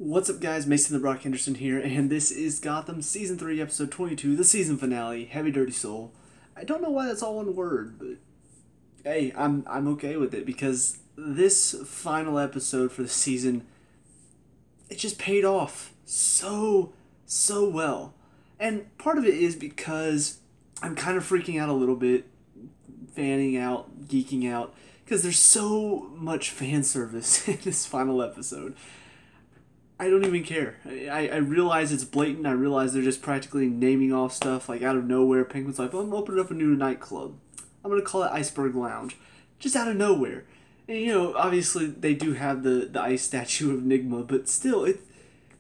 What's up, guys? Mason the Brock Henderson here, and this is Gotham Season 3, Episode 22, the season finale, Heavydirtysoul. I don't know why that's all one word, but hey, I'm okay with it, because this final episode for the season, it just paid off so well. And part of it is because I'm kind of freaking out a little bit, fanning out, geeking out, because there's so much fan service in this final episode. I don't even care. I realize it's blatant. I realize they're just practically naming off stuff like out of nowhere. Penguin's like, well, I'm opening up a new nightclub. I'm going to call it Iceberg Lounge. Just out of nowhere. And, you know, obviously they do have the ice statue of Nygma, but still,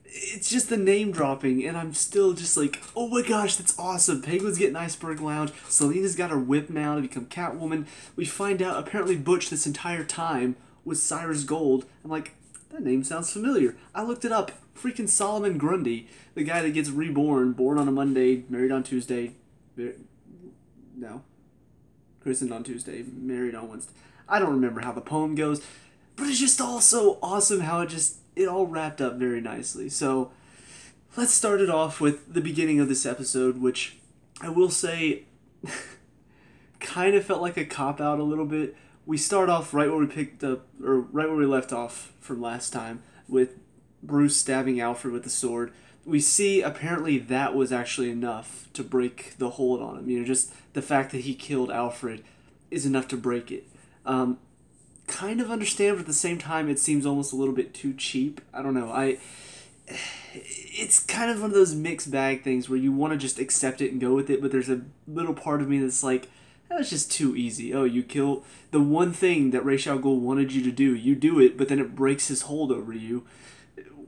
it's just the name dropping, and I'm still just like, oh my gosh, that's awesome. Penguin's getting Iceberg Lounge. Selina's got her whip now to become Catwoman. We find out apparently Butch this entire time was Cyrus Gold. I'm like, that name sounds familiar. I looked it up. Freaking Solomon Grundy, the guy that gets reborn, born on a Monday, married on Tuesday. No. Christened on Tuesday, married on Wednesday. I don't remember how the poem goes, but it's just all so awesome how it all wrapped up very nicely. So, let's start it off with the beginning of this episode, which I will say kind of felt like a cop-out a little bit. We start off right where we picked up, or right where we left off from last time, with Bruce stabbing Alfred with the sword. We see apparently that was actually enough to break the hold on him. You know, just the fact that he killed Alfred is enough to break it. Kind of understand, but at the same time, it seems almost a little bit too cheap. I don't know. It's kind of one of those mixed bag things where you want to just accept it and go with it, but there's a little part of me that's like, that's just too easy. Oh, you kill the one thing that Ra's al Ghul wanted you to do. You do it, but then it breaks his hold over you.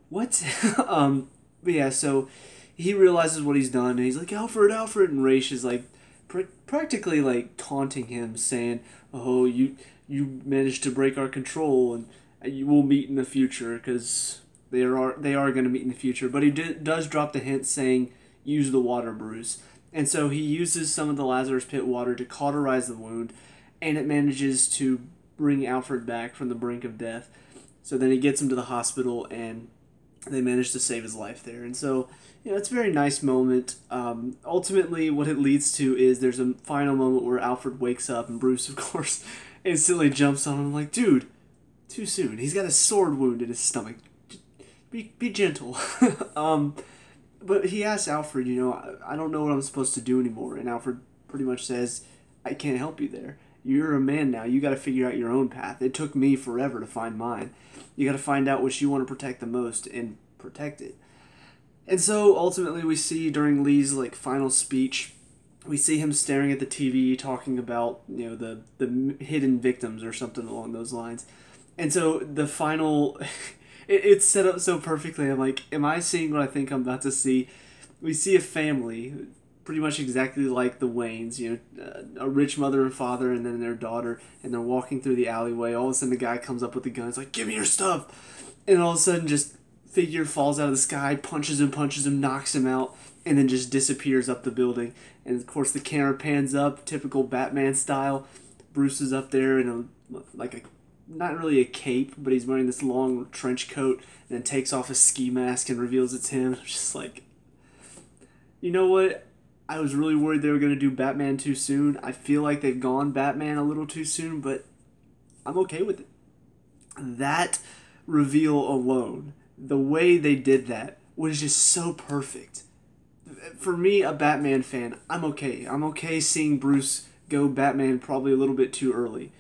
What? But yeah, so he realizes what he's done, and he's like, Alfred, Alfred, and Ra's is like, practically like taunting him, saying, oh, you managed to break our control, and you will meet in the future, because they are going to meet in the future. But he does drop the hint saying, use the water, Bruce. And so he uses some of the Lazarus Pit water to cauterize the wound, and it manages to bring Alfred back from the brink of death. So then he gets him to the hospital, and they manage to save his life there. And so, you know, it's a very nice moment. Ultimately, what it leads to is there's a final moment where Alfred wakes up, and Bruce, of course, instantly jumps on him like, dude, too soon. He's got a sword wound in his stomach. Be gentle. But he asks Alfred, you know, I don't know what I'm supposed to do anymore. And Alfred pretty much says, I can't help you there. You're a man now. You got to figure out your own path. It took me forever to find mine. You got to find out what you want to protect the most and protect it. And so ultimately we see during Lee's like final speech, we see him staring at the TV talking about, you know, the hidden victims or something along those lines. And so the final... It's set up so perfectly. I'm like, am I seeing what I think I'm about to see? We see a family, pretty much exactly like the Waynes, you know, a rich mother and father, and then their daughter, and they're walking through the alleyway. All of a sudden, the guy comes up with a gun. It's like, give me your stuff! And all of a sudden, just figure falls out of the sky, punches him, knocks him out, and then just disappears up the building. And of course, the camera pans up, typical Batman style. Bruce is up there in not really a cape, but he's wearing this long trench coat, and then takes off his ski mask and reveals it's him. I'm just like, you know what? I was really worried they were going to do Batman too soon. I feel like they've gone Batman a little too soon, but I'm okay with it. That reveal alone, the way they did that, was just so perfect. For me, a Batman fan, I'm okay. I'm okay seeing Bruce go Batman probably a little bit too early.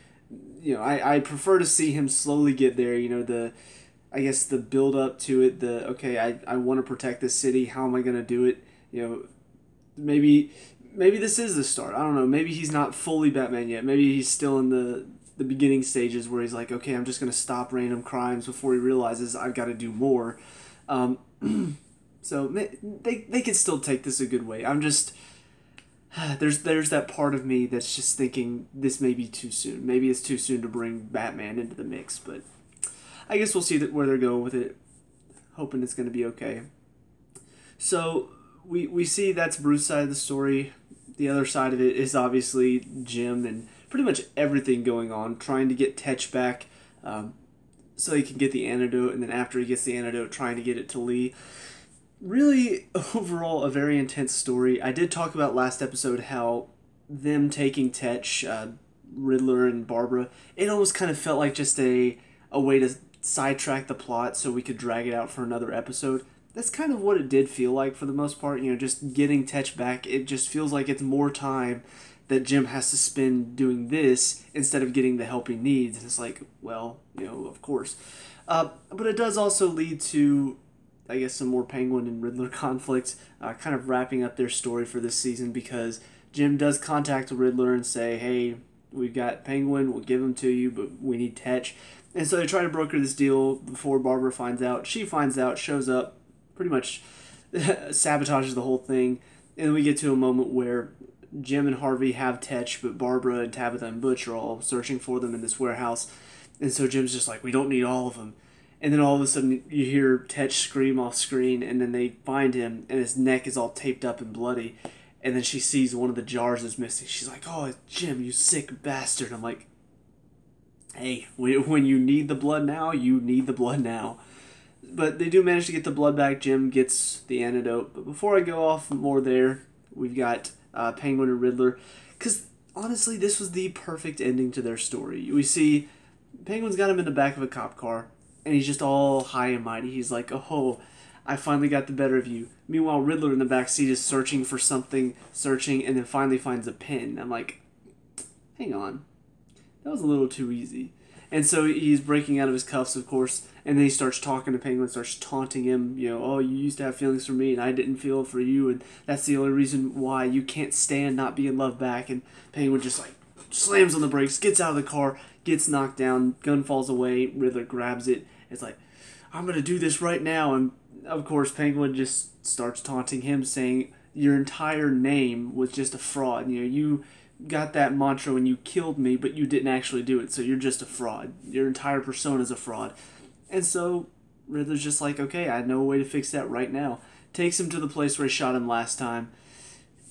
You know, I prefer to see him slowly get there, you know, I guess the build up to it, okay, I want to protect this city, how am I going to do it? You know, maybe this is the start, I don't know, maybe he's not fully Batman yet, maybe he's still in the beginning stages where he's like, okay, I'm just going to stop random crimes before he realizes I've got to do more. So they could still take this a good way. I'm just... There's that part of me that's just thinking this may be too soon. Maybe it's too soon to bring Batman into the mix, but I guess we'll see where they're going with it. Hoping it's going to be okay. So we see that's Bruce's side of the story. The other side of it is obviously Jim and pretty much everything going on, trying to get Tetch back. so he can get the antidote, and then after he gets the antidote, trying to get it to Lee. Really, overall, a very intense story. I did talk about last episode how them taking Tetch, Riddler and Barbara, it almost kind of felt like just a way to sidetrack the plot so we could drag it out for another episode. That's kind of what it did feel like for the most part. Just getting Tetch back, it just feels like it's more time that Jim has to spend doing this instead of getting the help he needs. And it's like, well, of course. But it does also lead to, I guess, some more Penguin and Riddler conflict, kind of wrapping up their story for this season, because Jim does contact the Riddler and say, hey, we've got Penguin, we'll give him to you, but we need Tetch. And so they try to broker this deal before Barbara finds out. She finds out, shows up, pretty much sabotages the whole thing. And then we get to a moment where Jim and Harvey have Tetch, but Barbara and Tabitha and Butch are all searching for them in this warehouse. And so Jim's just like, we don't need all of them. And then all of a sudden you hear Tetch scream off screen, and then they find him, and his neck is all taped up and bloody. And then she sees one of the jars is missing. She's like, oh, Jim, you sick bastard. I'm like, hey, when you need the blood now, you need the blood now. But they do manage to get the blood back. Jim gets the antidote. But before I go off more there, we've got Penguin and Riddler. Because, honestly, this was the perfect ending to their story. We see Penguin's got him in the back of a cop car, and he's just all high and mighty. He's like, oh, I finally got the better of you. Meanwhile, Riddler in the back seat is searching for something, and then finally finds a pin. I'm like, hang on. That was a little too easy. And so he's breaking out of his cuffs, of course, and then he starts talking to Penguin, starts taunting him, oh, you used to have feelings for me, and I didn't feel for you, and that's the only reason why you can't stand not being loved back. And Penguin just, slams on the brakes, gets out of the car, gets knocked down, gun falls away, Riddler grabs it. It's like, I'm going to do this right now. And, of course, Penguin just starts taunting him, saying, your entire name was just a fraud. You got that mantra when you killed me, but you didn't actually do it, so you're just a fraud. Your entire persona's a fraud. And so Riddler's just like, okay, I know a way to fix that right now. Takes him to the place where he shot him last time.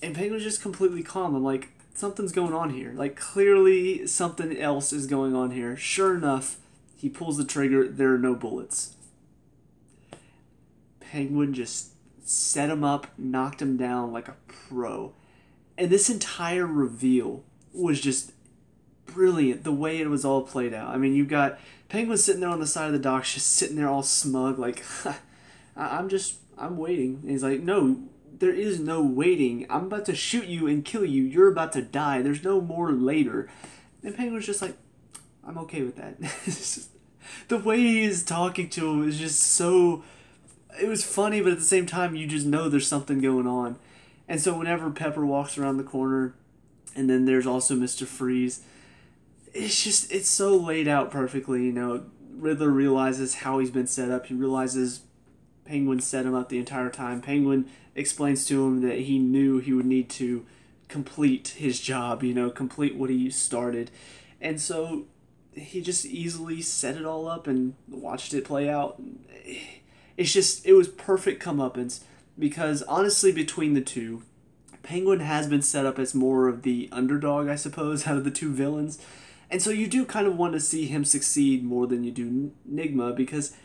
And Penguin's just completely calm. I'm like, something's going on here. Clearly something else is going on here. Sure enough, he pulls the trigger. There are no bullets. Penguin just set him up, knocked him down like a pro. And this entire reveal was just brilliant, the way it was all played out. I mean, you got Penguin sitting there on the side of the dock, just sitting there all smug, like, I'm waiting. And he's like, no, there is no waiting. I'm about to shoot you and kill you. You're about to die. There's no more later. And Penguin's just like, I'm okay with that. The way he is talking to him is just so... It was funny, but at the same time, you just know there's something going on. And so whenever Pepper walks around the corner, and then there's also Mr. Freeze, it's so laid out perfectly. Riddler realizes how he's been set up. He realizes Penguin set him up the entire time. Penguin explains to him that he knew he would need to complete his job, complete what he started. And so he just easily set it all up and watched it play out. It was perfect comeuppance, because honestly, between the two, Penguin has been set up as more of the underdog, I suppose, out of the two villains. And so you do kind of want to see him succeed more than you do Nygma, because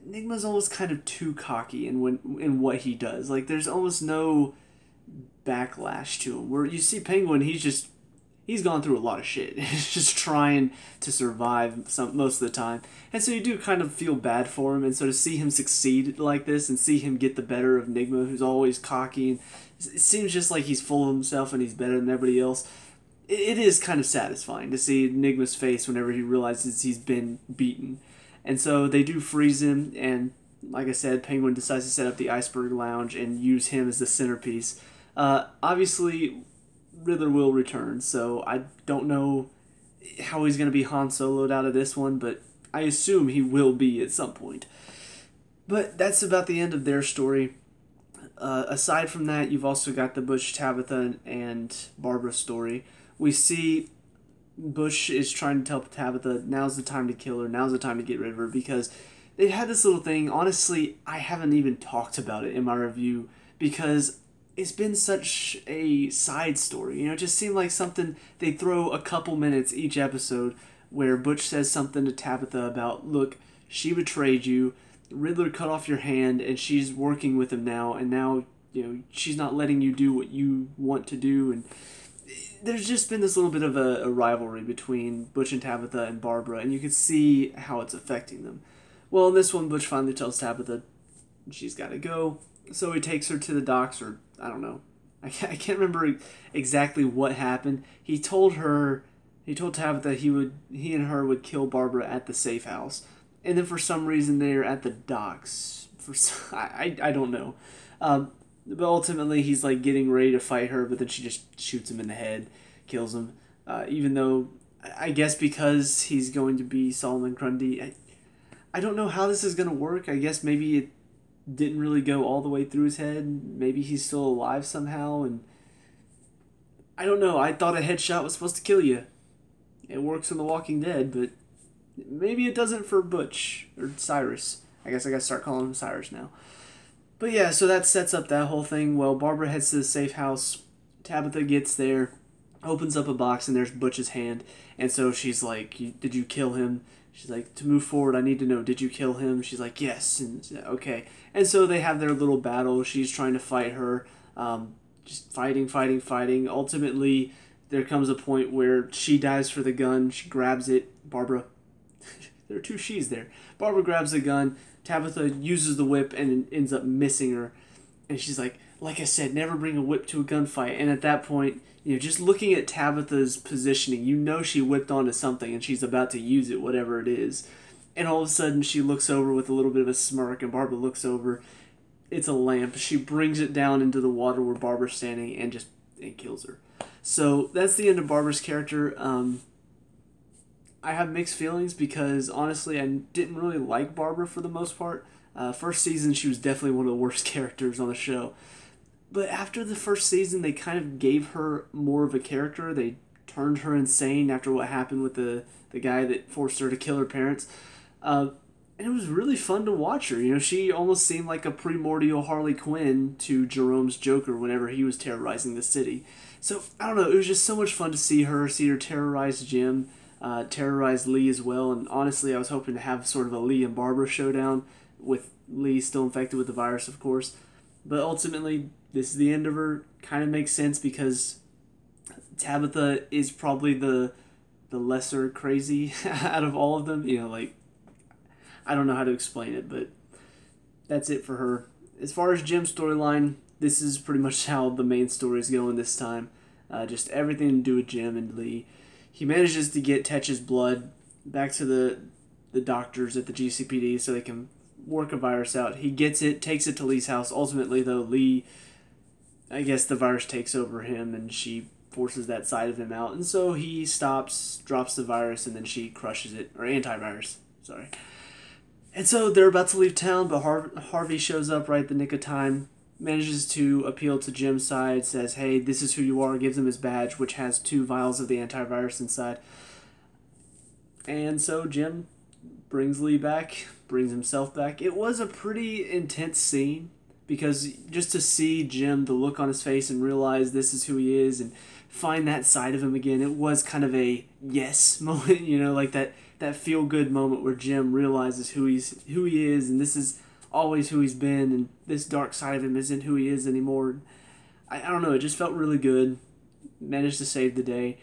Nygma's almost kind of too cocky in what he does. There's almost no backlash to him. Where you see Penguin, he's gone through a lot of shit. He's just trying to survive most of the time. And so you do kind of feel bad for him. And so to see him succeed like this and see him get the better of Nygma, who's always cocky, and it seems just like he's full of himself and he's better than everybody else, it is kind of satisfying to see Nygma's face whenever he realizes he's been beaten. And so they do freeze him, and like I said, Penguin decides to set up the Iceberg Lounge and use him as the centerpiece. Obviously, Riddler will return, so I don't know how he's going to be Han Solo'd out of this one, but I assume he will be at some point. But that's about the end of their story. Aside from that, you've also got the Butch, Tabitha, and Barbara story. We see Butch is trying to tell Tabitha, now's the time to kill her, now's the time to get rid of her, because they had this little thing. Honestly, I haven't even talked about it in my review, because it's been such a side story. It just seemed like something they throw a couple minutes each episode where Butch says something to Tabitha about, look, she betrayed you, Riddler cut off your hand, and she's working with him now, and now, she's not letting you do what you want to do, and there's just been this little bit of a rivalry between Butch and Tabitha and Barbara, and you can see how it's affecting them. Well, in this one, Butch finally tells Tabitha she's got to go, so he takes her to the docks, or I don't know. I can't remember exactly what happened. He told Tabitha he and her would kill Barbara at the safe house, and then for some reason they're at the docks. I don't know. But ultimately, he's like getting ready to fight her, but then she just shoots him in the head, kills him. Even though, I guess because he's going to be Solomon Grundy, I don't know how this is going to work. I guess maybe it didn't really go all the way through his head. Maybe he's still alive somehow, and I don't know. I thought a headshot was supposed to kill you. It works in The Walking Dead, but maybe it doesn't for Butch or Cyrus. I guess I gotta start calling him Cyrus now. But yeah, so that sets up that whole thing. Well, Barbara heads to the safe house. Tabitha gets there, opens up a box, and there's Butch's hand. And so she's like, did you kill him? She's like, to move forward, I need to know, did you kill him? She's like, yes. And okay. And so they have their little battle. She's trying to fight her. Just fighting. Ultimately, there comes a point where she dives for the gun. She grabs it. Barbara, there are two she's there. Barbara grabs the gun. Tabitha uses the whip and ends up missing her. And she's like I said, never bring a whip to a gunfight. And at that point, just looking at Tabitha's positioning, she whipped onto something and she's about to use it, whatever it is. And all of a sudden, she looks over with a little bit of a smirk, and Barbara looks over. It's a lamp. She brings it down into the water where Barbara's standing and kills her. So that's the end of Barbara's character. I have mixed feelings because, honestly, I didn't really like Barbara for the most part. First season, she was definitely one of the worst characters on the show. But after the first season, they kind of gave her more of a character. They turned her insane after what happened with the guy that forced her to kill her parents. And it was really fun to watch her. She almost seemed like a primordial Harley Quinn to Jerome's Joker whenever he was terrorizing the city. So, I don't know, it was just so much fun to see her terrorize Jim, terrorize Lee as well. And honestly, I was hoping to have sort of a Lee and Barbara showdown, with Lee still infected with the virus, of course. But ultimately, this is the end of her. Kind of makes sense because Tabitha is probably the lesser crazy out of all of them. I don't know how to explain it, but that's it for her. As far as Jim's storyline, this is pretty much how the main story is going this time. Just everything to do with Jim and Lee. He manages to get Tetch's blood back to the doctors at the GCPD so they can work a virus out. He gets it, takes it to Lee's house. Ultimately, though, Lee, I guess the virus takes over him and she forces that side of him out. And so he stops, drops the virus, and then she crushes it. Or antivirus, sorry. And so they're about to leave town, but Harvey shows up right at the nick of time, manages to appeal to Jim's side, says, hey, this is who you are, gives him his badge, which has 2 vials of the antivirus inside. And so Jim brings Lee back, brings himself back. It was a pretty intense scene, because just to see Jim, the look on his face, and realize this is who he is, and find that side of him again, it was kind of a yes moment, like that feel-good moment where Jim realizes who he is, and this is always who he's been, and this dark side of him isn't who he is anymore. I don't know, it just felt really good. Managed to save the day.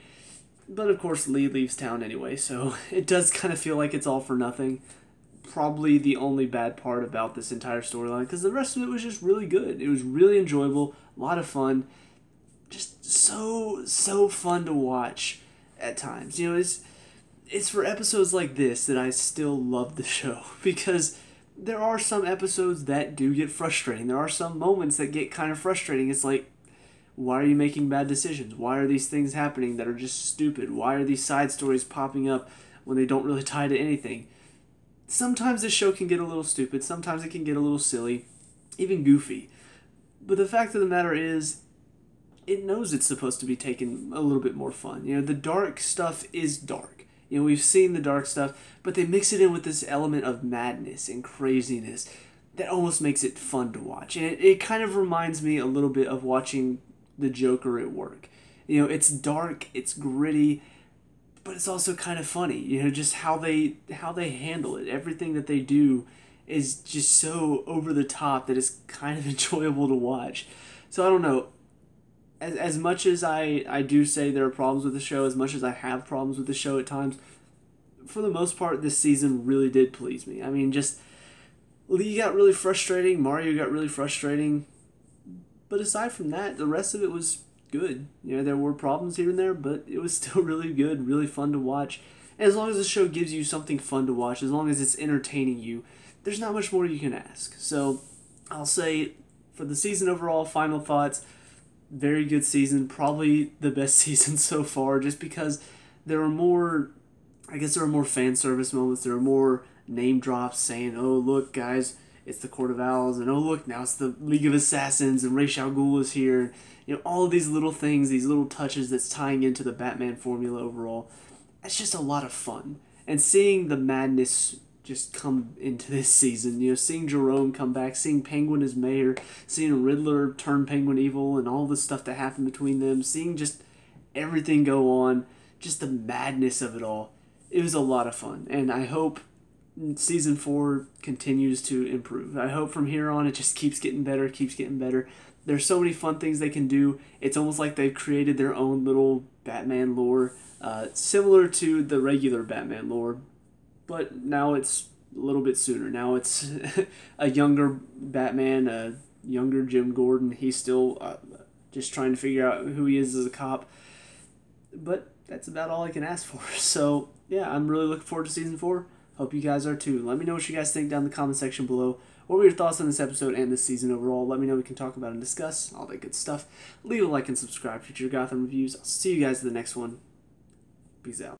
But of course, Lee leaves town anyway, so it does kind of feel like it's all for nothing. Probably the only bad part about this entire storyline, because the rest of it was just really good. It was really enjoyable, a lot of fun, just so fun to watch at times. It's for episodes like this that I still love the show, because there are some episodes that do get frustrating. There are some moments that get kind of frustrating. It's like, why are you making bad decisions? Why are these things happening that are just stupid? Why are these side stories popping up when they don't really tie to anything? Sometimes this show can get a little stupid. Sometimes it can get a little silly, even goofy. But the fact of the matter is, it knows it's supposed to be taken a little bit more fun. The dark stuff is dark. We've seen the dark stuff, but they mix it in with this element of madness and craziness that almost makes it fun to watch. And it kind of reminds me a little bit of watching the Joker at work. It's dark, it's gritty, but it's also kind of funny, you know, just how they handle it. Everything that they do is just so over the top that it's kind of enjoyable to watch. So I don't know. As much as I do say there are problems with the show, as much as I have problems with the show at times, for the most part, this season really did please me. I mean, just Lee got really frustrating, Mario got really frustrating, but aside from that, the rest of it was good. You know, there were problems here and there, but it was still really good, really fun to watch. And as long as the show gives you something fun to watch, as long as it's entertaining you, there's not much more you can ask. So I'll say, for the season overall, final thoughts, very good season, probably the best season so far, just because there were more, I guess there were more fan service moments, there were more name drops saying, oh, look, guys, it's the Court of Owls, and oh, look, now it's the League of Assassins, and Ra's al Ghul is here. You know, all of these little things, these little touches that's tying into the Batman formula overall. It's just a lot of fun. And seeing the madness just come into this season, you know, seeing Jerome come back, seeing Penguin as mayor, seeing Riddler turn Penguin evil, and all the stuff that happened between them, seeing just everything go on, just the madness of it all. It was a lot of fun, and I hope season 4 continues to improve. I hope from here on it just keeps getting better, keeps getting better. There's so many fun things they can do. It's almost like they've created their own little Batman lore, similar to the regular Batman lore, but now it's a little bit sooner. Now it's a younger Batman, a younger Jim Gordon. He's still just trying to figure out who he is as a cop, but that's about all I can ask for. So yeah, I'm really looking forward to season 4. Hope you guys are too. Let me know what you guys think down in the comment section below. What were your thoughts on this episode and this season overall? Let me know. We can talk about and discuss all that good stuff. Leave a like and subscribe for future Gotham reviews. I'll see you guys in the next one. Peace out.